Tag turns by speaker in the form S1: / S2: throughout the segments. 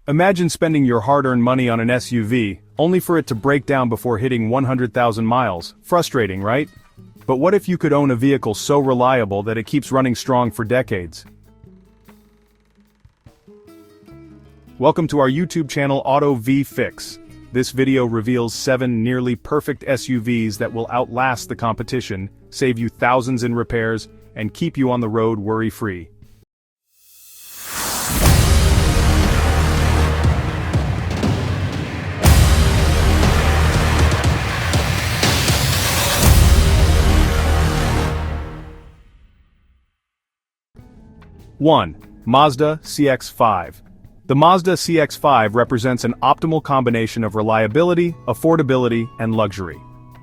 S1: Imagine spending your hard-earned money on an SUV, only for it to break down before hitting 100,000 miles. Frustrating, right? But what if you could own a vehicle so reliable that it keeps running strong for decades? Welcome to our YouTube channel Auto V Fix. This video reveals 7 nearly perfect SUVs that will outlast the competition, save you thousands in repairs, and keep you on the road worry-free. One, Mazda CX-5. The Mazda CX-5 represents an optimal combination of reliability, affordability, and luxury.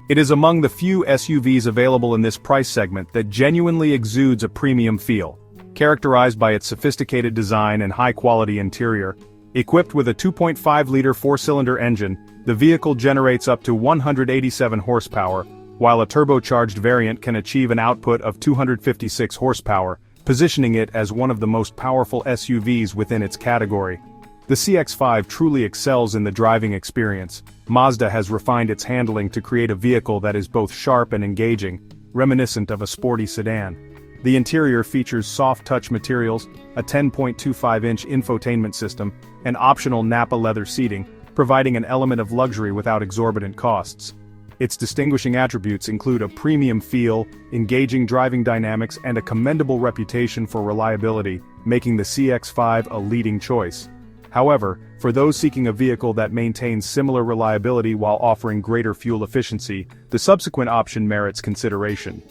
S1: It is among the few SUVs available in this price segment that genuinely exudes a premium feel, characterized by its sophisticated design and high-quality interior. Equipped with a 2.5-liter four-cylinder engine, the vehicle generates up to 187 horsepower, while a turbocharged variant can achieve an output of 256 horsepower, positioning it as one of the most powerful SUVs within its category. The CX-5 truly excels in the driving experience. Mazda has refined its handling to create a vehicle that is both sharp and engaging, reminiscent of a sporty sedan. The interior features soft-touch materials, a 10.25-inch infotainment system, and optional Nappa leather seating, providing an element of luxury without exorbitant costs. Its distinguishing attributes include a premium feel, engaging driving dynamics, and a commendable reputation for reliability, making the CX-5 a leading choice. However, for those seeking a vehicle that maintains similar reliability while offering greater fuel efficiency, the subsequent option merits consideration.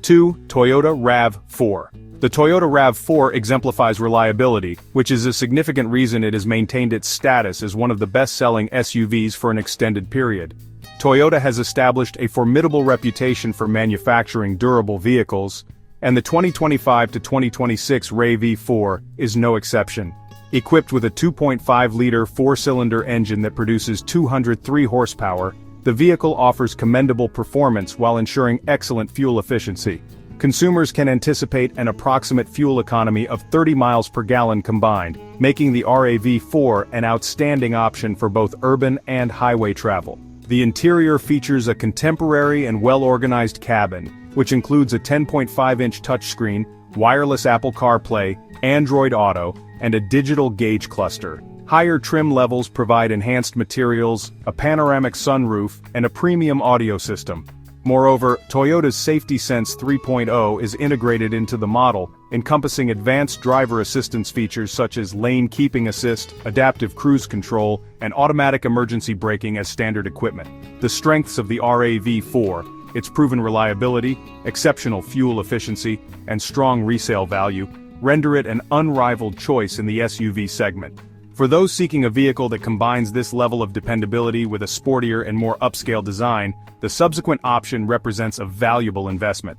S1: 2. Toyota RAV4. The Toyota RAV4 exemplifies reliability, which is a significant reason it has maintained its status as one of the best-selling SUVs for an extended period. Toyota has established a formidable reputation for manufacturing durable vehicles, and the 2025 to 2026 RAV4 is no exception. Equipped with a 2.5-liter four-cylinder engine that produces 203 horsepower, the vehicle offers commendable performance while ensuring excellent fuel efficiency. Consumers can anticipate an approximate fuel economy of 30 miles per gallon combined, making the RAV4 an outstanding option for both urban and highway travel. The interior features a contemporary and well-organized cabin, which includes a 10.5-inch touchscreen, wireless Apple CarPlay, Android Auto, and a digital gauge cluster. Higher trim levels provide enhanced materials, a panoramic sunroof, and a premium audio system. Moreover, Toyota's Safety Sense 3.0 is integrated into the model, encompassing advanced driver assistance features such as lane keeping assist, adaptive cruise control, and automatic emergency braking as standard equipment. The strengths of the RAV4, its proven reliability, exceptional fuel efficiency, and strong resale value, render it an unrivaled choice in the SUV segment. For those seeking a vehicle that combines this level of dependability with a sportier and more upscale design, the subsequent option represents a valuable investment.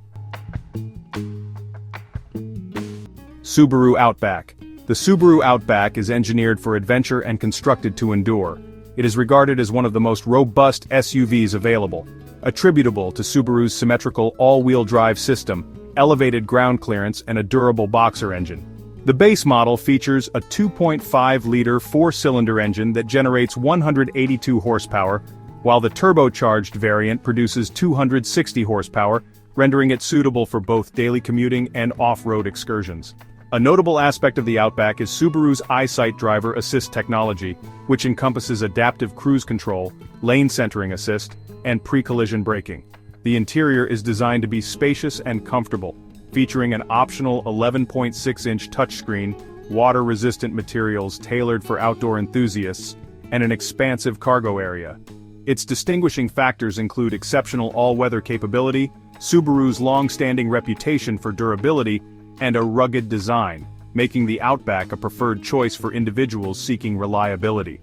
S1: Subaru Outback. The Subaru Outback is engineered for adventure and constructed to endure. It is regarded as one of the most robust SUVs available, attributable to Subaru's symmetrical all-wheel drive system, elevated ground clearance, and a durable boxer engine. The base model features a 2.5-liter four-cylinder engine that generates 182 horsepower, while the turbocharged variant produces 260 horsepower, rendering it suitable for both daily commuting and off-road excursions. A notable aspect of the Outback is Subaru's EyeSight driver assist technology, which encompasses adaptive cruise control, lane centering assist, and pre-collision braking. The interior is designed to be spacious and comfortable, featuring an optional 11.6-inch touchscreen, water-resistant materials tailored for outdoor enthusiasts, and an expansive cargo area. Its distinguishing factors include exceptional all-weather capability, Subaru's long-standing reputation for durability, and a rugged design, making the Outback a preferred choice for individuals seeking reliability.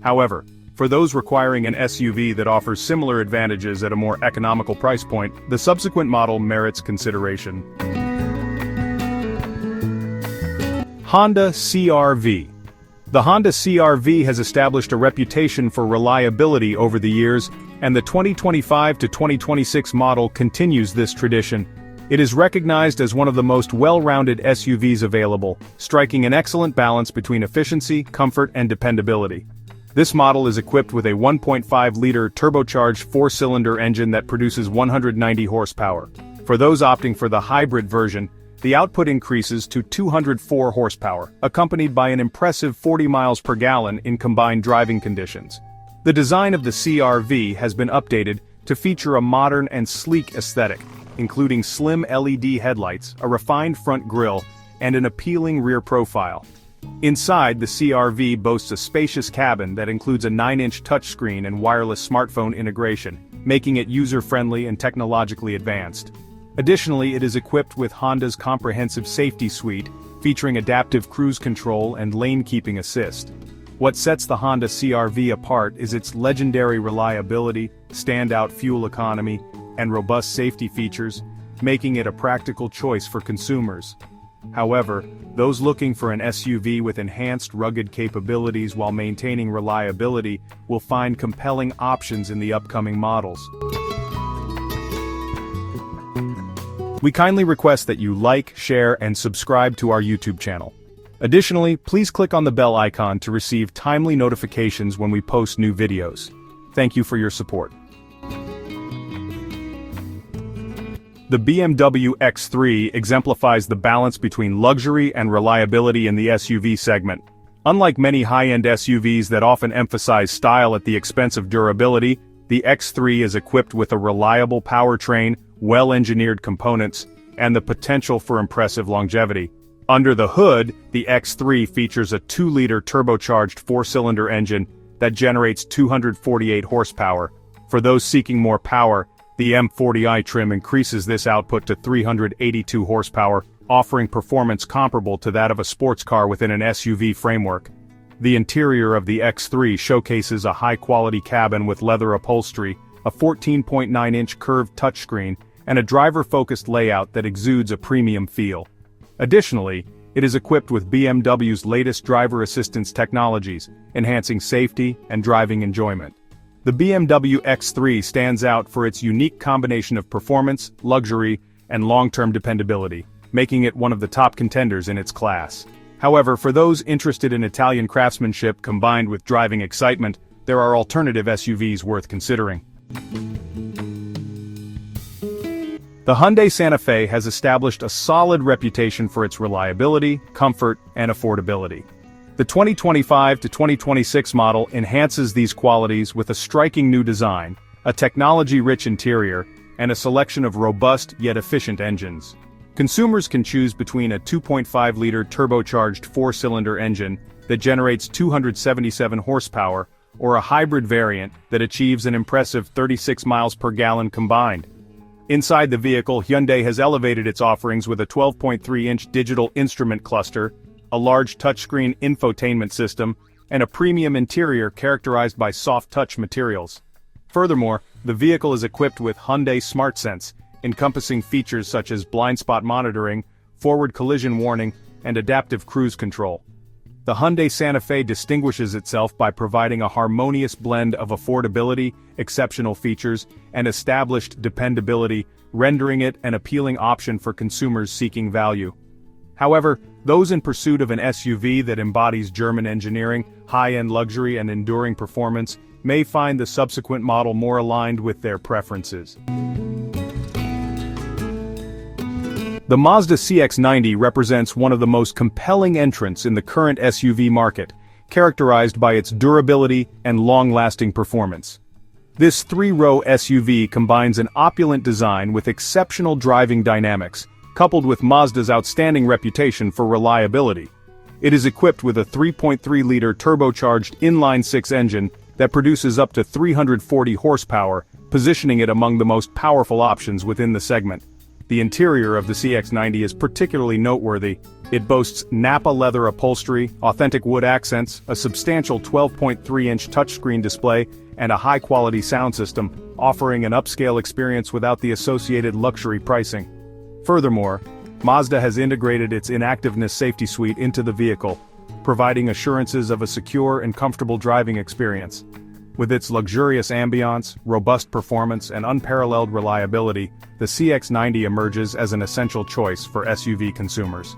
S1: However, for those requiring an SUV that offers similar advantages at a more economical price point, the subsequent model merits consideration. Honda CR-V. The Honda CR-V has established a reputation for reliability over the years, and the 2025 to 2026 model continues this tradition. It is recognized as one of the most well-rounded SUVs available, striking an excellent balance between efficiency, comfort, and dependability. This model is equipped with a 1.5-liter turbocharged 4-cylinder engine that produces 190 horsepower. For those opting for the hybrid version, the output increases to 204 horsepower, accompanied by an impressive 40 miles per gallon in combined driving conditions. The design of the CR-V has been updated to feature a modern and sleek aesthetic, including slim LED headlights, a refined front grille, and an appealing rear profile. Inside, the CR-V boasts a spacious cabin that includes a 9-inch touchscreen and wireless smartphone integration, making it user-friendly and technologically advanced. Additionally, it is equipped with Honda's comprehensive safety suite, featuring adaptive cruise control and lane-keeping assist. What sets the Honda CR-V apart is its legendary reliability, standout fuel economy, and robust safety features, making it a practical choice for consumers. However, those looking for an SUV with enhanced rugged capabilities while maintaining reliability will find compelling options in the upcoming models. We kindly request that you like, share, and subscribe to our YouTube channel. Additionally, please click on the bell icon to receive timely notifications when we post new videos. Thank you for your support. The BMW X3 exemplifies the balance between luxury and reliability in the SUV segment. Unlike many high-end SUVs that often emphasize style at the expense of durability, the X3 is equipped with a reliable powertrain, well-engineered components, and the potential for impressive longevity. Under the hood, the X3 features a 2-liter turbocharged 4-cylinder engine that generates 248 horsepower. For those seeking more power, the M40i trim increases this output to 382 horsepower, offering performance comparable to that of a sports car within an SUV framework. The interior of the X3 showcases a high-quality cabin with leather upholstery, a 14.9-inch curved touchscreen, and a driver-focused layout that exudes a premium feel. Additionally, it is equipped with BMW's latest driver assistance technologies, enhancing safety and driving enjoyment. The BMW X3 stands out for its unique combination of performance, luxury, and long-term dependability, making it one of the top contenders in its class. However, for those interested in Italian craftsmanship combined with driving excitement, there are alternative SUVs worth considering. The Hyundai Santa Fe has established a solid reputation for its reliability, comfort, and affordability. The 2025 to 2026 model enhances these qualities with a striking new design, a technology-rich interior, and a selection of robust yet efficient engines. Consumers can choose between a 2.5-liter turbocharged 4-cylinder engine that generates 277 horsepower or a hybrid variant that achieves an impressive 36 miles per gallon combined. Inside the vehicle, Hyundai has elevated its offerings with a 12.3-inch digital instrument cluster, a large touchscreen infotainment system, and a premium interior characterized by soft-touch materials. Furthermore, the vehicle is equipped with Hyundai SmartSense, encompassing features such as blind spot monitoring, forward collision warning, and adaptive cruise control. The Hyundai Santa Fe distinguishes itself by providing a harmonious blend of affordability, exceptional features, and established dependability, rendering it an appealing option for consumers seeking value. However, those in pursuit of an SUV that embodies German engineering, high-end luxury, and enduring performance may find the subsequent model more aligned with their preferences. The Mazda CX-90 represents one of the most compelling entrants in the current SUV market, characterized by its durability and long-lasting performance. This 3-row SUV combines an opulent design with exceptional driving dynamics, coupled with Mazda's outstanding reputation for reliability. It is equipped with a 3.3-liter turbocharged inline-6 engine that produces up to 340 horsepower, positioning it among the most powerful options within the segment. The interior of the CX-90 is particularly noteworthy. It boasts Nappa leather upholstery, authentic wood accents, a substantial 12.3-inch touchscreen display, and a high-quality sound system, offering an upscale experience without the associated luxury pricing. Furthermore, Mazda has integrated its inactiveness safety suite into the vehicle, providing assurances of a secure and comfortable driving experience. With its luxurious ambiance, robust performance, and unparalleled reliability, the CX-90 emerges as an essential choice for SUV consumers.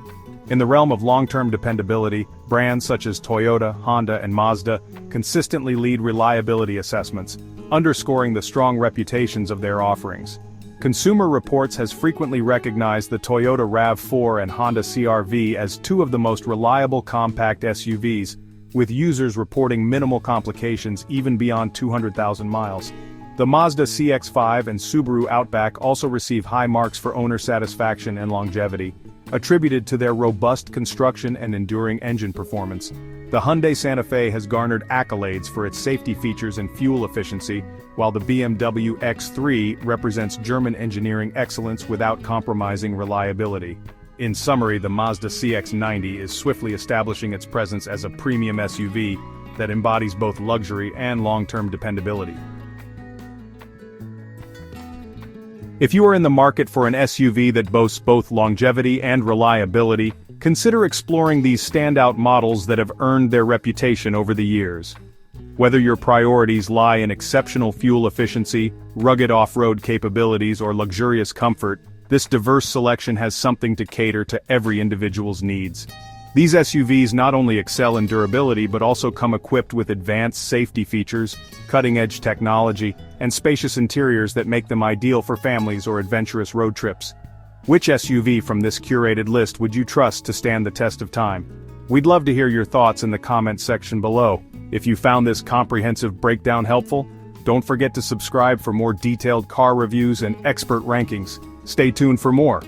S1: In the realm of long-term dependability, brands such as Toyota, Honda, and Mazda consistently lead reliability assessments, underscoring the strong reputations of their offerings. Consumer Reports has frequently recognized the Toyota RAV4 and Honda CR-V as two of the most reliable compact SUVs, with users reporting minimal complications even beyond 200,000 miles. The Mazda CX-5 and Subaru Outback also receive high marks for owner satisfaction and longevity, attributed to their robust construction and enduring engine performance. The Hyundai Santa Fe has garnered accolades for its safety features and fuel efficiency, while the BMW X3 represents German engineering excellence without compromising reliability. In summary, the Mazda CX-90 is swiftly establishing its presence as a premium SUV that embodies both luxury and long-term dependability. If you are in the market for an SUV that boasts both longevity and reliability, consider exploring these standout models that have earned their reputation over the years. Whether your priorities lie in exceptional fuel efficiency, rugged off-road capabilities, or luxurious comfort, this diverse selection has something to cater to every individual's needs. These SUVs not only excel in durability but also come equipped with advanced safety features, cutting-edge technology, and spacious interiors that make them ideal for families or adventurous road trips. Which SUV from this curated list would you trust to stand the test of time? We'd love to hear your thoughts in the comments section below. If you found this comprehensive breakdown helpful, don't forget to subscribe for more detailed car reviews and expert rankings. Stay tuned for more.